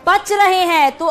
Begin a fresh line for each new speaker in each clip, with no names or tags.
बच रहे हैं। तो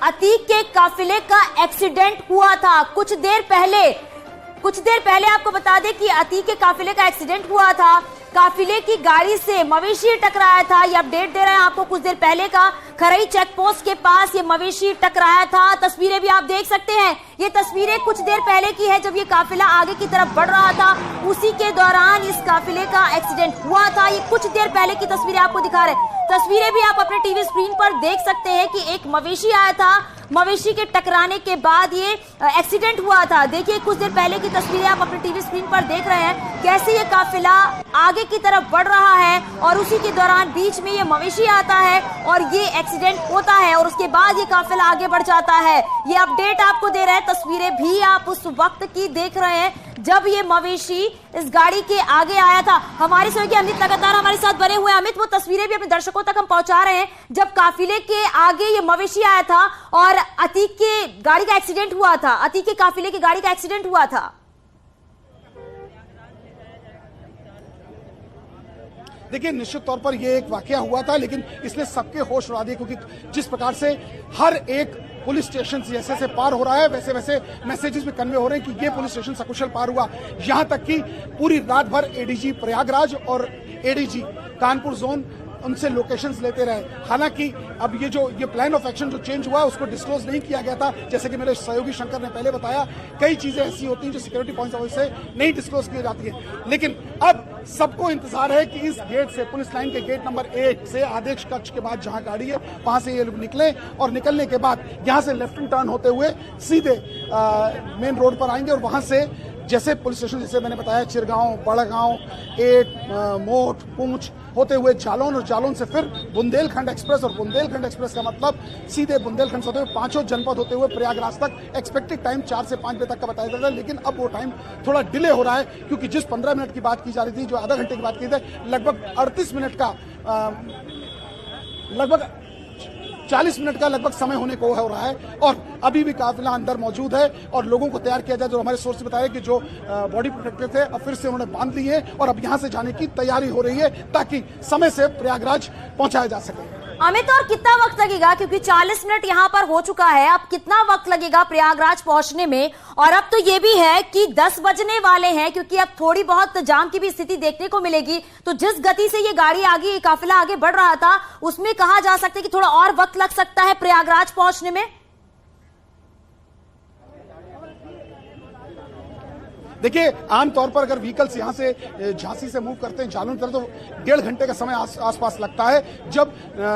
अतीक के काफिले का एक्सीडेंट हुआ था कुछ देर पहले आपको बता दें कि अतीक के काफिले का एक्सीडेंट हुआ था। काफिले की गाड़ी से मवेशी टकराया था। ये अपडेट दे रहे हैं आपको कुछ देर पहले का। खरई चेक पोस्ट के पास ये मवेशी टकराया था। तस्वीरें भी आप देख सकते हैं। ये तस्वीरें कुछ देर पहले की है जब ये काफिला आगे की तरफ बढ़ रहा था, उसी के दौरान इस काफिले का एक्सीडेंट हुआ था। ये कुछ देर पहले की तस्वीरें आपको दिखा रहे हैं। तस्वीरें भी आप अपने टीवी स्क्रीन पर देख सकते हैं कि एक मवेशी आया था, मवेशी के टकराने के बाद ये एक्सीडेंट हुआ था। देखिए कुछ देर पहले की तस्वीरें आप अपने टीवी स्क्रीन पर देख रहे हैं कैसे ये काफिला आगे की तरफ बढ़ रहा है और उसी के दौरान बीच में ये मवेशी आता है और ये एक्सीडेंट होता है और उसके बाद ये काफिला आगे बढ़ जाता है। ये अपडेट आपको दे रहे हैं। तस्वीरें भी आप उस वक्त की देख रहे हैं जब ये मवेशी इस गाड़ी के आगे आया था। हमारे सहयोगी अमित लगातार हमारे साथ बने हुए हैं। अमित, वो तस्वीरें भी अपने दर्शकों तक हम पहुंचा रहे हैं जब काफिले के आगे ये मवेशी आया था और अतीक के गाड़ी का एक्सीडेंट हुआ था, अतीक के काफिले की गाड़ी का एक्सीडेंट हुआ था।
देखिए, निश्चित तौर पर यह एक वाकया हुआ था, लेकिन इसने सबके होश उड़ा दिए, क्योंकि जिस प्रकार से हर एक पुलिस स्टेशन जैसे जैसे पार हो रहा है वैसे वैसे मैसेजेस भी कन्वे हो रहे हैं कि ये पुलिस स्टेशन सकुशल पार हुआ। यहां तक कि पूरी रात भर एडीजी प्रयागराज और एडीजी कानपुर जोन उनसे लोकेशंस लेते रहे। हालांकि अब ये प्लान ऑफ एक्शन जो चेंज हुआ है उसको डिस्क्लोज नहीं किया गया था। जैसे कि मेरे सहयोगी शंकर ने पहले बताया, कई चीजें ऐसी होती हैं जो सिक्योरिटी पॉइंट ऑफ व्यू से नहीं डिस्क्लोज की जाती है। लेकिन अब सबको इंतजार है कि इस गेट से, पुलिस लाइन के गेट नंबर 1 से आदेश कक्ष के बाद जहां गाड़ी है वहां से ये लोग निकले और निकलने के बाद यहां से लेफ्ट टर्न होते हुए सीधे मेन रोड पर आएंगे और वहां से जैसे पुलिस स्टेशन, जैसे मैंने बताया, चिरगांव, बड़गांव, एट, मोट, पूंछ होते हुए जालौन और जालौन से फिर बुंदेलखंड एक्सप्रेस, और बुंदेलखंड एक्सप्रेस का मतलब सीधे बुंदेलखंड से होते हुए पांचों जनपद होते हुए प्रयागराज तक। एक्सपेक्टेड टाइम 4 से 5 बजे तक का बताया जाता है, लेकिन अब वो टाइम थोड़ा डिले हो रहा है क्योंकि जिस 15 मिनट की बात की जा रही थी, जो आधा घंटे की बात की थी, लगभग 38 मिनट का लगभग 40 मिनट का लगभग समय होने को हो रहा है और अभी भी काफिला अंदर मौजूद है और लोगों को तैयार किया जाए। जो हमारे सोर्स ने बताया कि जो बॉडी प्रोटेक्टर थे अब फिर से उन्होंने बांध ली है और अब यहां से जाने की तैयारी हो रही है ताकि समय से प्रयागराज पहुंचाया जा सके।
अमित, और कितना वक्त लगेगा, क्योंकि 40 मिनट यहाँ पर हो चुका है, अब कितना वक्त लगेगा प्रयागराज पहुंचने में? और अब तो ये भी है कि 10 बजने वाले हैं, क्योंकि अब थोड़ी बहुत जाम की भी स्थिति देखने को मिलेगी। तो जिस गति से ये गाड़ी आगे, काफिला आगे बढ़ रहा था, उसमें कहा जा सकता है कि थोड़ा और वक्त लग सकता है प्रयागराज पहुंचने में।
देखिए, आमतौर पर अगर व्हीकल्स यहां से झांसी से मूव करते हैं जालौन तरफ तो 1.5 घंटे का समय आसपास लगता है जब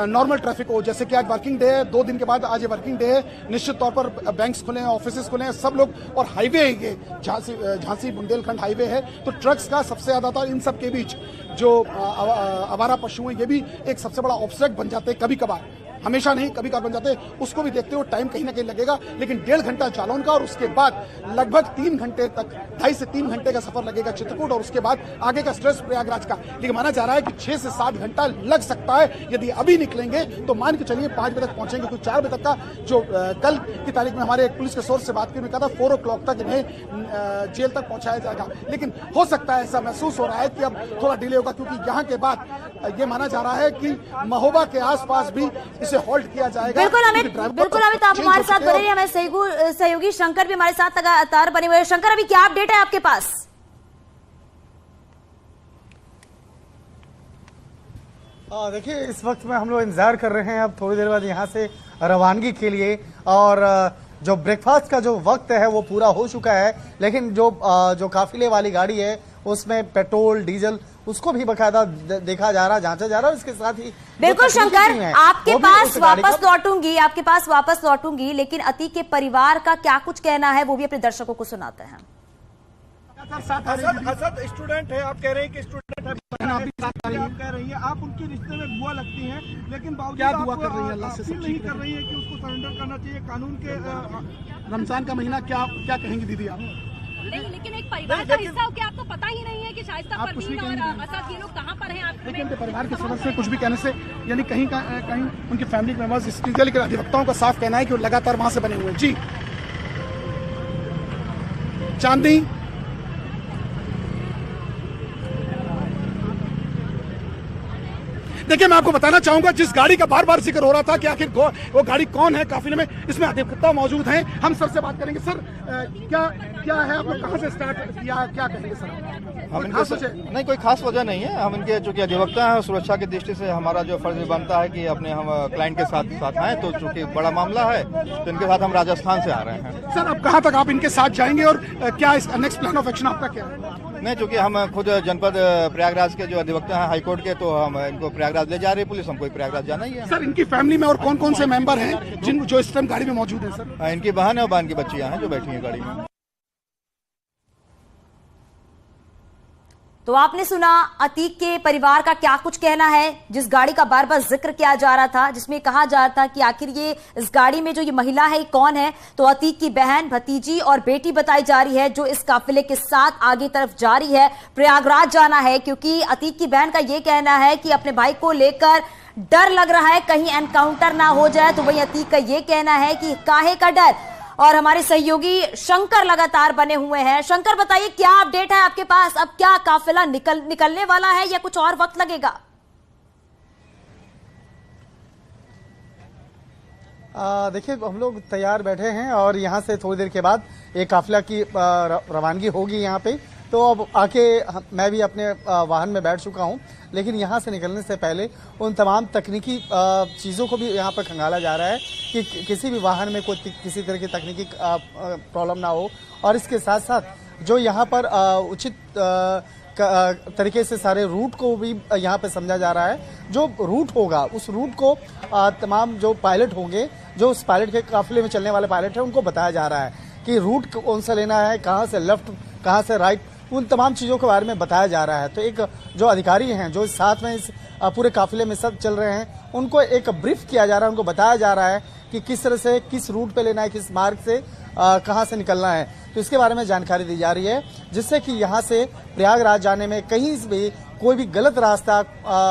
नॉर्मल ट्रैफिक हो। जैसे कि आज वर्किंग डे है, 2 दिन के बाद आज ये वर्किंग डे है। निश्चित तौर पर बैंक्स खुले हैं, ऑफिसेस खुले हैं, सब लोग, और हाईवे है ये झांसी बुंदेलखंड हाईवे है, तो ट्रक्स का सबसे ज्यादा था। इन सब के बीच जो आवारा पशु हैं ये भी एक सबसे बड़ा ऑब्स्टेकल बन जाते हैं, कभी कभार, हमेशा नहीं, कभी कभार बन जाते हैं। उसको भी देखते हुए टाइम कहीं ना कहीं लगेगा, लेकिन 1.5 घंटा जालौन का और उसके बाद लगभग 3 घंटे तक, 2.5 से 3 घंटे का सफर लगेगा चित्रकूट और उसके बाद आगे का स्ट्रेस प्रयागराज का। लेकिन माना जा रहा है कि 6 से 7 घंटा लग सकता है। यदि अभी निकलेंगे तो मान के चलिए 5 बजे तक पहुंचेंगे, कुछ 4 बजे तक का जो कल की तारीख में हमारे एक पुलिस के सोर्स से बात की, उन्होंने कहा था 4 o'clock तक इन्हें जेल तक पहुंचाया जाएगा। लेकिन हो सकता है, ऐसा महसूस हो रहा है कि अब थोड़ा डिले होगा, क्योंकि यहाँ के बाद ये माना जा रहा है कि महोबा के आसपास भी इसे होल्ड किया जाएगा।
बिल्कुल अमित, आप हमारे साथ बने रहिए। हमारे सहयोगी शंकर भी हमारे साथ लगातार बने हुए हैं। शंकर, अभी क्या अपडेट है आपके पास?
देखिए, इस वक्त में हम लोग इंतजार कर रहे हैं अब थोड़ी देर बाद यहाँ से रवानगी के लिए, और जो ब्रेकफास्ट का जो वक्त है वो पूरा हो चुका है, लेकिन जो काफिले वाली गाड़ी है उसमें पेट्रोल, डीजल, उसको भी बकायदा देखा जा रहा, जांचा जा रहा है। उसके साथ ही
बिल्कुल शंकर, आपके पास वापस लौटूंगी, लेकिन अतीक के परिवार का क्या कुछ कहना है वो भी अपने दर्शकों को सुनाते हैं।
असद स्टूडेंट है, आप कह रहे हैं कि स्टूडेंट है, आप कह रही हैं आप उनके रिश्ते में बुआ लगती हैं, लेकिन बावजूद आप
दुआ कर रही है, अल्लाह से सब
नहीं कर रही है कि उसको सरेंडर करना चाहिए कानून के।
रमजान का महीना, क्या कहेंगी दीदी आप?
नहीं, लेकिन एक परिवार का हिस्सा हो के आपको पता ही नहीं है कि शाइस्ता परवीन और असद ये लोग कहाँ पर हैं? आप
लेकिन परिवार के सदस्य कुछ भी कहने से, यानी कहीं उनकी फैमिली मेंबर्स इस चीज, लेकिन अधिवक्ताओं का साफ कहना है कि वो लगातार वहां से बने हुए हैं। जी चांदनी, देखिए, मैं आपको बताना चाहूंगा, जिस गाड़ी का बार बार जिक्र हो रहा था कि आखिर वो गाड़ी कौन है काफिले में, इसमें अधिवक्ता मौजूद हैं। हम सर से बात करेंगे। सर, क्या है, आप लोग कहाँ से स्टार्ट किया, क्या कहेंगे सर?
हम इनके नहीं, कोई खास वजह नहीं है। हम इनके चूंकि अधिवक्ता हैं, सुरक्षा की दृष्टि से हमारा जो फर्ज बनता है कि अपने हम क्लाइंट के साथ आए, तो चूंकि बड़ा मामला है तो इनके साथ हम राजस्थान से आ रहे हैं।
सर, अब कहाँ तक आप इनके साथ जाएंगे और क्या इस नेक्स्ट प्लान ऑफ एक्शन आपका क्या है?
नहीं, चूंकि हम खुद जनपद प्रयागराज के जो अधिवक्ता हैं हाईकोर्ट के, तो हम इनको प्रयागराज ले जा रही है पुलिस, हमको प्रयागराज जाना ही है।
सर, इनकी फैमिली में और कौन कौन से मेंबर हैं जो इस टाइम गाड़ी में मौजूद हैं? सर,
इनकी बहन है और बहन की बच्चियां हैं जो बैठी हैं गाड़ी में।
तो आपने सुना अतीक के परिवार का क्या कुछ कहना है, जिस गाड़ी का बार बार जिक्र किया जा रहा था, जिसमें कहा जा रहा था कि आखिर ये इस गाड़ी में जो ये महिला है कौन है। तो अतीक की बहन, भतीजी और बेटी बताई जा रही है जो इस काफिले के साथ आगे तरफ जा रही है। प्रयागराज जाना है क्योंकि अतीक की बहन का ये कहना है कि अपने भाई को लेकर डर लग रहा है, कहीं एनकाउंटर ना हो जाए। तो वही अतीक का ये कहना है कि काहे का डर। और हमारे सहयोगी शंकर लगातार बने हुए हैं। शंकर, बताइए क्या अपडेट है आपके पास? अब क्या काफिला निकलने वाला है या कुछ और वक्त लगेगा?
देखिए, हम लोग तैयार बैठे हैं और यहाँ से थोड़ी देर के बाद एक काफिला की रवानगी होगी यहाँ पे। तो अब आके मैं भी अपने वाहन में बैठ चुका हूँ, लेकिन यहाँ से निकलने से पहले उन तमाम तकनीकी चीज़ों को भी यहाँ पर खंगाला जा रहा है कि किसी भी वाहन में कोई किसी तरह की तकनीकी प्रॉब्लम ना हो। और इसके साथ साथ जो यहाँ पर उचित तरीके से सारे रूट को भी यहाँ पे समझा जा रहा है। जो रूट होगा उस रूट को तमाम जो पायलट होंगे, जो उस पायलट के काफिले में चलने वाले पायलट हैं, उनको बताया जा रहा है कि रूट कौन सा लेना है, कहाँ से लेफ्ट, कहाँ से राइट, उन तमाम चीज़ों के बारे में बताया जा रहा है। तो एक जो अधिकारी हैं जो साथ में इस पूरे काफिले में सब चल रहे हैं, उनको एक ब्रीफ किया जा रहा है, उनको बताया जा रहा है कि किस तरह से, किस रूट पे लेना है, किस मार्ग से कहाँ से निकलना है। तो इसके बारे में जानकारी दी जा रही है, जिससे कि यहाँ से प्रयागराज जाने में कहीं भी कोई भी गलत रास्ता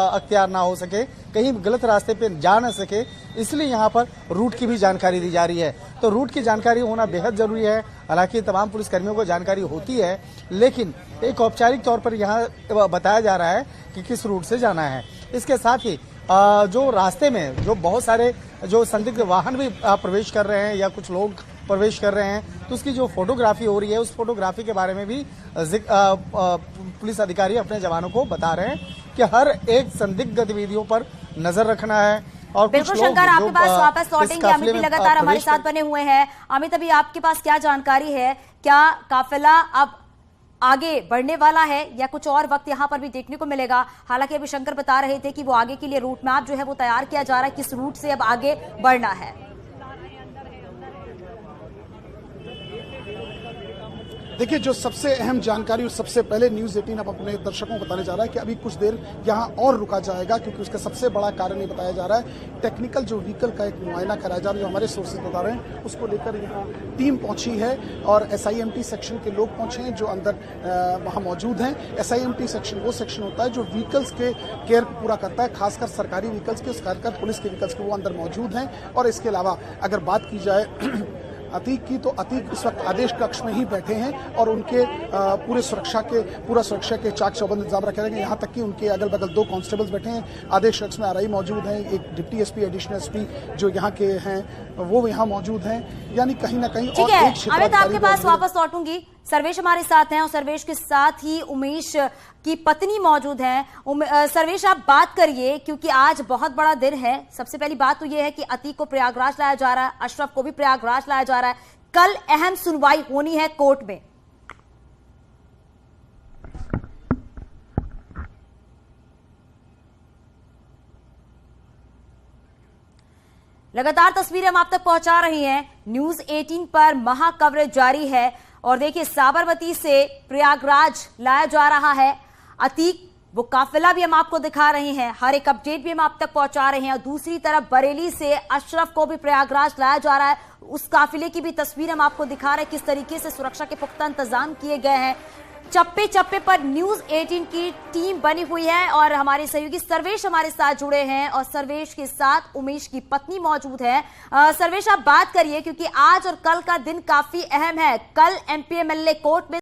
अख्तियार ना हो सके, कहीं गलत रास्ते पे जा ना सके, इसलिए यहाँ पर रूट की भी जानकारी दी जा रही है। तो रूट की जानकारी होना बेहद जरूरी है। हालांकि तमाम पुलिसकर्मियों को जानकारी होती है, लेकिन एक औपचारिक तौर पर यहाँ बताया जा रहा है कि किस रूट से जाना है। इसके साथ ही जो रास्ते में जो बहुत सारे जो संदिग्ध वाहन भी प्रवेश कर रहे हैं या कुछ लोग प्रवेश कर रहे हैं, तो उसकी जो फोटोग्राफी हो रही है, उस फोटोग्राफी के बारे में भी पुलिस अधिकारी अपने जवानों को बता रहे हैं कि हर एक संदिग्ध गतिविधियों पर नजर रखना है। और
बिल्कुल शंकर, आपके पास वापस लौटेंगे। अमित भी लगातार हमारे साथ बने हुए हैं। अमित, अभी आपके पास क्या जानकारी है? क्या काफिला अब आगे बढ़ने वाला है या कुछ और वक्त यहाँ पर भी देखने को मिलेगा? हालांकि अभी शंकर बता रहे थे कि वो आगे के लिए रूट मैप जो है वो तैयार किया जा रहा है, किस रूट से अब आगे बढ़ना है।
देखिए, जो सबसे अहम जानकारी और सबसे पहले न्यूज़ 18 अब अपने दर्शकों को बताने जा रहा है कि अभी कुछ देर यहाँ और रुका जाएगा, क्योंकि उसका सबसे बड़ा कारण ये बताया जा रहा है टेक्निकल जो व्हीकल का एक मुआयना कराया जा रहा है, जो हमारे सोर्सेज बता रहे हैं, उसको लेकर यहाँ टीम पहुंची है और SIMT सेक्शन के लोग पहुंचे हैं जो अंदर वहाँ मौजूद हैं। SIMT सेक्शन वो सेक्शन होता है जो व्हीकल्स के केयर पूरा करता है, खासकर सरकारी व्हीकल्स के, खासकर पुलिस के व्हीकल्स के, वो अंदर मौजूद हैं। और इसके अलावा अगर बात की जाए अतीक की, तो अतीक इस वक्त आदेश कक्ष में ही बैठे हैं और उनके पूरा सुरक्षा के चाक चौबंद इंतजाम रखे गए हैं। यहाँ तक कि उनके अगल बगल 2 कांस्टेबल्स बैठे हैं। आदेश कक्ष में RI मौजूद हैं, एक डिप्टी SP, एडिशनल SP जो यहाँ के हैं वो यहाँ मौजूद हैं। यानी कहीं ना कहीं
ठीक है। अमित, आपके पास वापस लौटूंगी। सर्वेश हमारे साथ हैं और सर्वेश के साथ ही उमेश की पत्नी मौजूद हैं। सर्वेश, आप बात करिए क्योंकि आज बहुत बड़ा दिन है। सबसे पहली बात तो यह है कि अतीक को प्रयागराज लाया जा रहा है, अशरफ को भी प्रयागराज लाया जा रहा है। कल अहम सुनवाई होनी है कोर्ट में। लगातार तस्वीरें हम आप तक पहुंचा रही हैं। न्यूज़ 18 पर महा कवरेज जारी है और देखिए, साबरमती से प्रयागराज लाया जा रहा है अतीक, वो काफिला भी हम आपको दिखा रहे हैं, हर एक अपडेट भी हम आप तक पहुंचा रहे हैं। और दूसरी तरफ बरेली से अशरफ को भी प्रयागराज लाया जा रहा है, उस काफिले की भी तस्वीर हम आपको दिखा रहे हैं, किस तरीके से सुरक्षा के पुख्ता इंतजाम किए गए हैं। चप्पे चप्पे पर न्यूज़ 18 की टीम बनी हुई है और हमारे सहयोगी सर्वेश हमारे साथ जुड़े हैं और सर्वेश के साथ उमेश की पत्नी मौजूद है। सर्वेश, आप बात करिए क्योंकि आज और कल का दिन काफी अहम है। कल MP MLA कोर्ट में